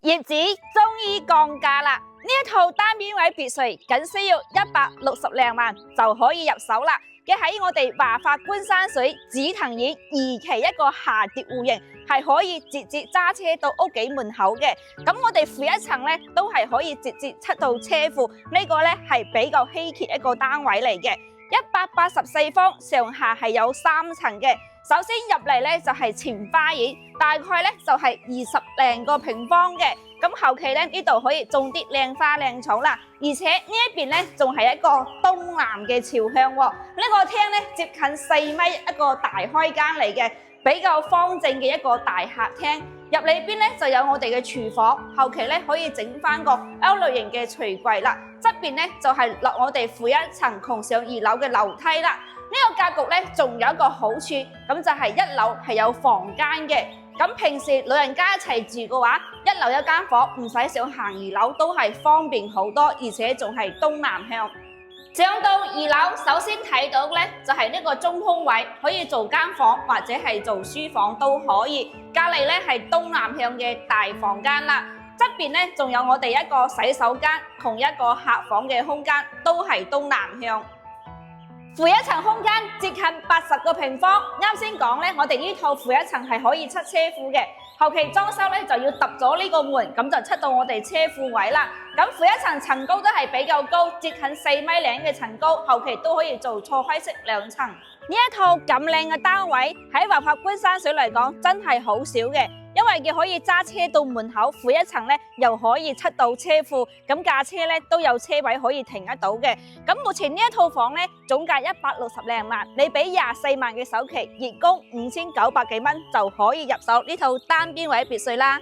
業主終於降價啦！呢一套單邊位別墅僅需要160零萬就可以入手啦。喺我哋華發觀山水紫藤苑2期一個下跌戶型，係可以直接揸車到屋企門口嘅。咁我哋負一層咧都係可以直接出到車庫，呢個咧係比較稀缺一個單位嚟嘅。184方，上下係有3層嘅。首先入嚟咧就係前花園，大概咧就係20零個平方嘅。咁後期咧呢度可以種啲靚花靚草啦，而且呢一邊咧仲係一個東南嘅朝向喎。呢個廳咧接近4米一個大開間嚟嘅，比較方正嘅一個大客廳。入裏邊咧就有我哋嘅廚房，後期咧可以整翻個 L 類型嘅櫥櫃啦。側邊咧就係落我哋負一層窮上2樓嘅樓梯啦。呢個格局咧仲有一個好處，咁就係1樓係有房間嘅。咁平時老人家一齊住嘅話，1樓一間房，唔使上行2樓都係方便好多，而且仲係東南向。上到2樓，首先睇到咧就係呢個中空位，可以做間房或者係做書房都可以。隔離咧係東南向嘅大房間啦，側邊咧仲有我哋一個洗手間同一個客房嘅空間，都係東南向。負一層空間接近80個平方，啱先講咧，我哋呢套負一層係可以出車庫嘅，後期裝修咧就要揼咗呢個門，咁就出到我哋車庫位啦。咁負一層層高都係比較高，接近4米零嘅層高，後期都可以做錯開式2層。呢一套咁靚嘅單位喺華發觀山水嚟講真係好少嘅。因為佢可以揸車到門口，負一層咧又可以出到車庫，咁架車咧都有車位可以停得到嘅。咁目前呢一套房咧總價160零萬，你俾24萬嘅首期，月供5900幾蚊就可以入手呢套單邊位別墅啦。